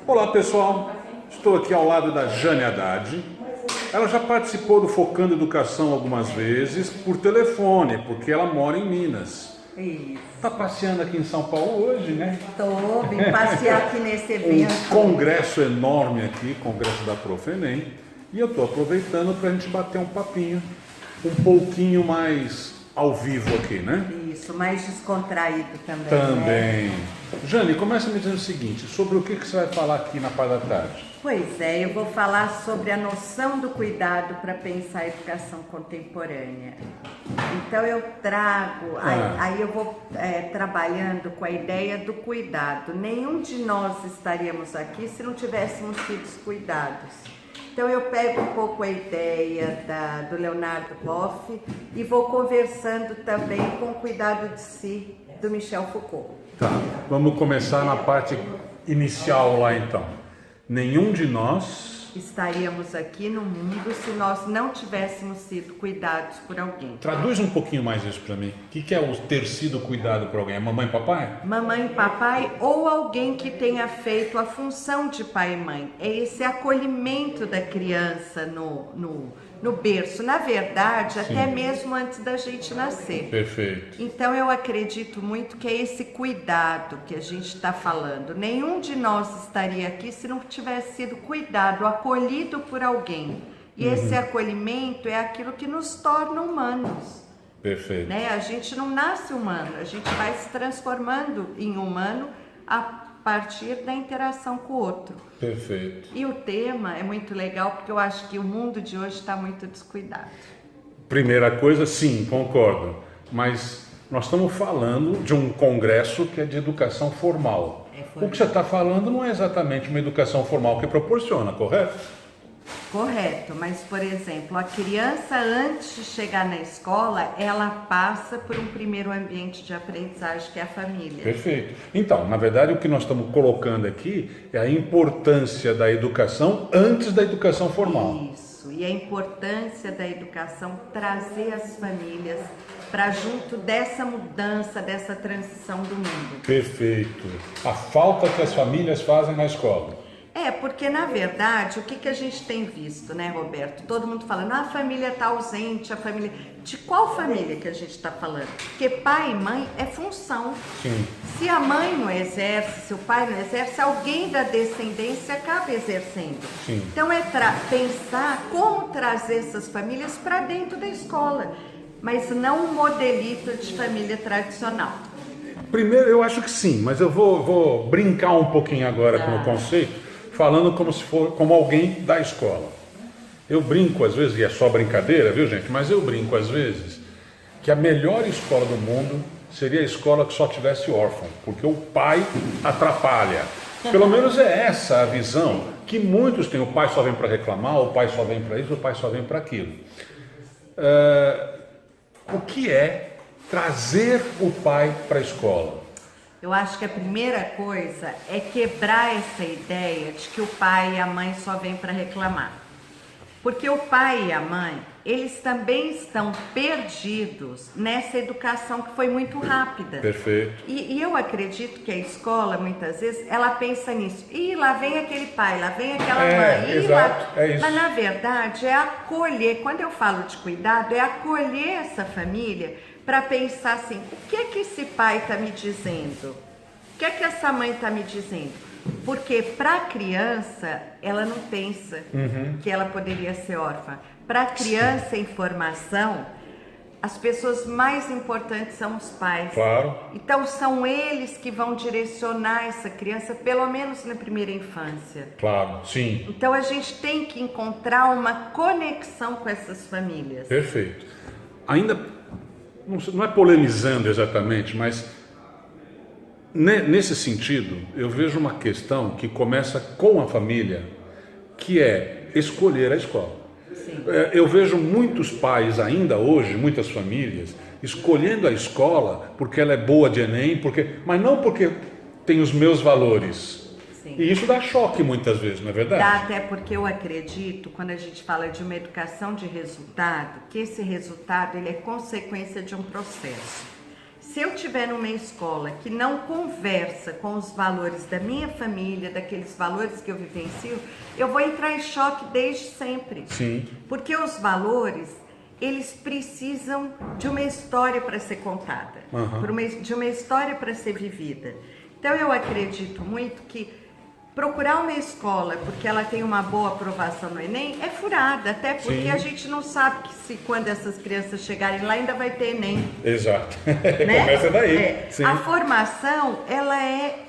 Olá pessoal, estou aqui ao lado da Jane Haddad. Ela já participou do Focando Educação algumas vezes por telefone, porque ela mora em Minas. Isso. Está passeando aqui em São Paulo hoje, né? Vim passear aqui nesse evento. Um congresso enorme aqui, congresso da Profenem. E eu estou aproveitando para a gente bater um papinho um pouquinho mais ao vivo aqui, né? Isso, mais descontraído também. Também. Né? Jane, começa me dizendo o seguinte, sobre o que você vai falar aqui na parte da tarde? Pois é, eu vou falar sobre a noção do cuidado para pensar a educação contemporânea. Então eu trago, aí eu vou trabalhando com a ideia do cuidado. Nenhum de nós estaríamos aqui se não tivéssemos sido cuidados. Então eu pego um pouco a ideia do Leonardo Boff e vou conversando também com o cuidado de si do Michel Foucault. Tá, vamos começar na parte inicial lá então. Nenhum de nós estaríamos aqui no mundo se nós não tivéssemos sido cuidados por alguém. Traduz um pouquinho mais isso para mim. O que é o ter sido cuidado por alguém? É mamãe e papai? Mamãe e papai ou alguém que tenha feito a função de pai e mãe. É esse acolhimento da criança no berço. Na verdade, Sim. Até mesmo antes da gente nascer. Perfeito. Então eu acredito muito que é esse cuidado que a gente está falando. Nenhum de nós estaria aqui se não tivesse sido cuidado, acolhido por alguém. E esse acolhimento é aquilo que nos torna humanos. Perfeito. Né? A gente não nasce humano, a gente vai se transformando em humano a partir da interação com o outro. Perfeito. E o tema é muito legal porque eu acho que o mundo de hoje está muito descuidado. Primeira coisa, sim, concordo. Mas nós estamos falando de um congresso que é de educação formal. O que você está falando não é exatamente uma educação formal que proporciona, correto? Correto, mas por exemplo, a criança antes de chegar na escola, ela passa por um primeiro ambiente de aprendizagem que é a família. Perfeito. Então, na verdade, o que nós estamos colocando aqui é a importância da educação antes da educação formal. Isso, e a importância da educação trazer as famílias para junto dessa mudança, dessa transição do mundo. Perfeito. A falta que as famílias fazem na escola. Porque na verdade, o que a gente tem visto, né, Roberto? Todo mundo falando, a família está ausente, a família... De qual família que a gente está falando? Porque pai e mãe é função. Sim. Se a mãe não exerce, se o pai não exerce, alguém da descendência acaba exercendo. Sim. Então é pensar como trazer essas famílias para dentro da escola, mas não um modelito de família tradicional. Primeiro, eu acho que sim, mas eu vou brincar um pouquinho agora com o conceito, falando como se for como alguém da escola. Eu brinco às vezes, e é só brincadeira, viu gente? Mas eu brinco às vezes que a melhor escola do mundo seria a escola que só tivesse órfão, porque o pai atrapalha. Pelo menos é essa a visão que muitos têm. O pai só vem para reclamar, o pai só vem para isso, o pai só vem para aquilo. O que é trazer o pai para a escola? Eu acho que a primeira coisa é quebrar essa ideia de que o pai e a mãe só vêm para reclamar. Porque o pai e a mãe, eles também estão perdidos nessa educação que foi muito rápida. Perfeito. E eu acredito que a escola, muitas vezes, ela pensa nisso. E lá vem aquele pai, lá vem aquela mãe. Exato, é isso. Mas na verdade é acolher. Quando eu falo de cuidado, é acolher essa família para pensar assim, o que é que esse pai está me dizendo? O que é que essa mãe está me dizendo? Porque para a criança, ela não pensa que ela poderia ser órfã. Para a criança em formação, as pessoas mais importantes são os pais. Claro. Então são eles que vão direcionar essa criança, pelo menos na primeira infância. Claro, sim. Então a gente tem que encontrar uma conexão com essas famílias. Perfeito. Ainda, não é polemizando exatamente, mas nesse sentido, eu vejo uma questão que começa com a família, que é escolher a escola. Sim. Eu vejo muitos pais ainda hoje, muitas famílias, escolhendo a escola porque ela é boa de Enem, mas não porque tem os meus valores. Sim. E isso dá choque muitas vezes, não é verdade? Dá, até porque eu acredito, quando a gente fala de uma educação de resultado, que esse resultado ele é consequência de um processo. Se eu estiver numa escola que não conversa com os valores da minha família, daqueles valores que eu vivencio, eu vou entrar em choque desde sempre. Sim. Porque os valores, eles precisam de uma história para ser contada, de uma história para ser vivida. Então eu acredito muito que procurar uma escola porque ela tem uma boa aprovação no Enem é furada, até porque a gente não sabe que se quando essas crianças chegarem lá ainda vai ter Enem. Exato. Né? Começa daí. Sim. A formação, ela é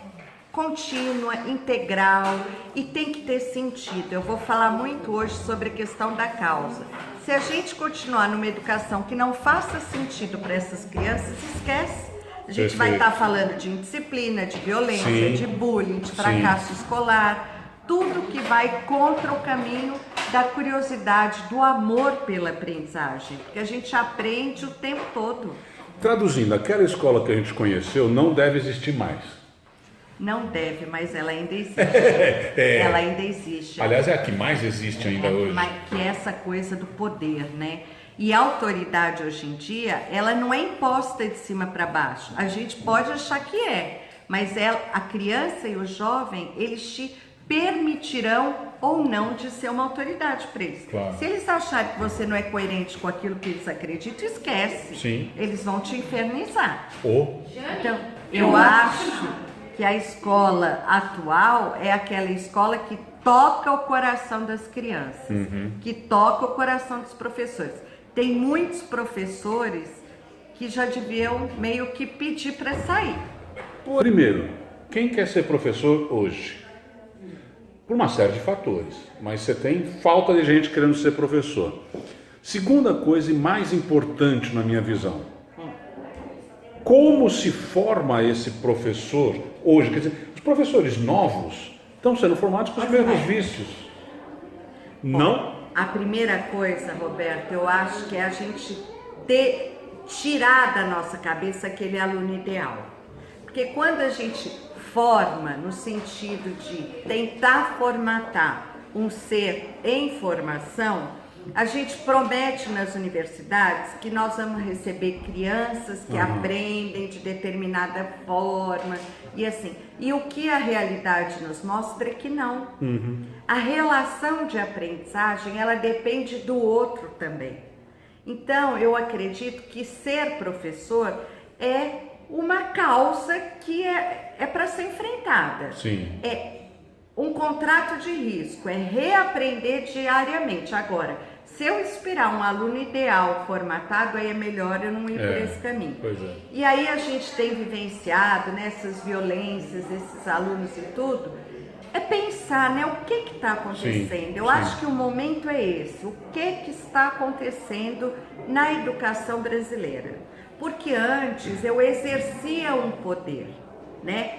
contínua, integral e tem que ter sentido. Eu vou falar muito hoje sobre a questão da causa. Se a gente continuar numa educação que não faça sentido para essas crianças, esquece. A gente vai estar falando de indisciplina, de violência, de bullying, de fracasso escolar, tudo que vai contra o caminho da curiosidade, do amor pela aprendizagem, porque a gente aprende o tempo todo. Traduzindo, aquela escola que a gente conheceu não deve existir mais. Não deve, mas ela ainda existe. Ela ainda existe. Aliás, é a que mais existe ainda hoje. Que é essa coisa do poder, né? E a autoridade hoje em dia, ela não é imposta de cima para baixo. A gente pode achar que é, mas a criança e o jovem, eles te permitirão ou não de ser uma autoridade para eles. Claro. Se eles acharem que você não é coerente com aquilo que eles acreditam, esquece. Sim. Eles vão te infernizar. Então, eu acho que a escola atual é aquela escola que toca o coração das crianças, que toca o coração dos professores. Tem muitos professores que já deviam meio que pedir para sair. Primeiro, quem quer ser professor hoje? Por uma série de fatores, mas você tem falta de gente querendo ser professor. Segunda coisa e mais importante na minha visão, como se forma esse professor hoje? Quer dizer, os professores novos estão sendo formados com os mesmos vícios. Não? A primeira coisa, Roberto, eu acho que é a gente tirar da nossa cabeça aquele aluno ideal. Porque quando a gente forma no sentido de tentar formatar um ser em formação, a gente promete nas universidades que nós vamos receber crianças que aprendem de determinada forma e assim. E o que a realidade nos mostra é que não. A relação de aprendizagem, ela depende do outro também. Então, eu acredito que ser professor é uma causa que é para ser enfrentada. Sim. É um contrato de risco, é reaprender diariamente. Agora, se eu esperar um aluno ideal formatado, aí é melhor eu não ir por esse caminho. Pois é. E aí a gente tem vivenciado nessas violências, esses alunos e tudo, é pensar, né, o que está acontecendo. Eu acho que o momento é esse, o que está acontecendo na educação brasileira. Porque antes eu exercia um poder, né?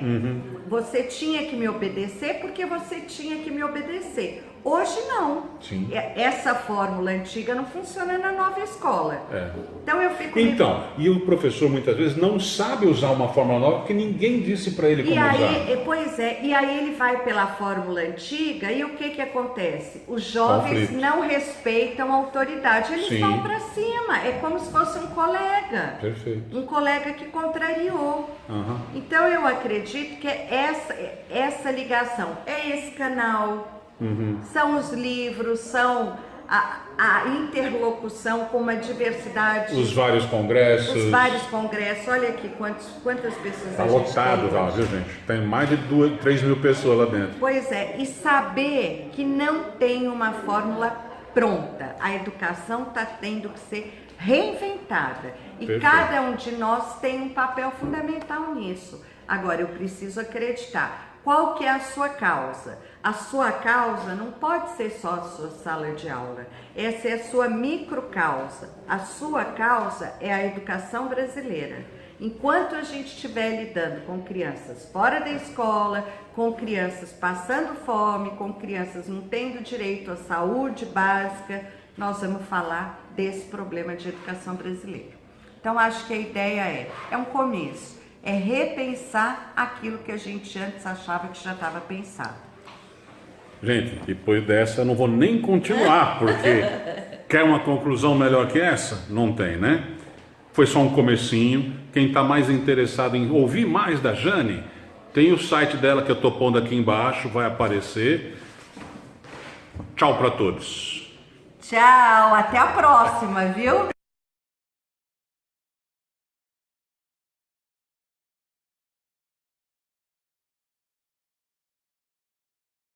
Você tinha que me obedecer porque você tinha que me obedecer. Hoje não. Sim. Essa fórmula antiga não funciona na nova escola. Então eu fico... E o professor muitas vezes não sabe usar uma fórmula nova porque ninguém disse para ele como usar. Pois é, e aí ele vai pela fórmula antiga e o que acontece? Os jovens não respeitam a autoridade, eles vão para cima, é como se fosse um colega. Perfeito. Um colega que contrariou. Então eu acredito que essa ligação, é esse canal, são os livros, são a interlocução com uma diversidade. Os vários congressos. Olha aqui quantas pessoas Está a gente lotado tem lá, viu, gente? Tem mais de 3 mil pessoas lá dentro. Pois é, e saber que não tem uma fórmula pronta. A educação está tendo que ser reinventada. E Perfeito. Cada um de nós tem um papel fundamental nisso. Agora, eu preciso acreditar. Qual que é a sua causa? A sua causa não pode ser só a sua sala de aula. Essa é a sua microcausa. A sua causa é a educação brasileira. Enquanto a gente estiver lidando com crianças fora da escola, com crianças passando fome, com crianças não tendo direito à saúde básica, nós vamos falar desse problema de educação brasileira. Então, acho que a ideia é um começo. É repensar aquilo que a gente antes achava que já estava pensado. Gente, depois dessa eu não vou nem continuar, porque quer uma conclusão melhor que essa? Não tem, né? foi só um comecinho. Quem está mais interessado em ouvir mais da Jane, tem o site dela que eu estou pondo aqui embaixo, vai aparecer. Tchau para todos. Tchau, até a próxima, viu?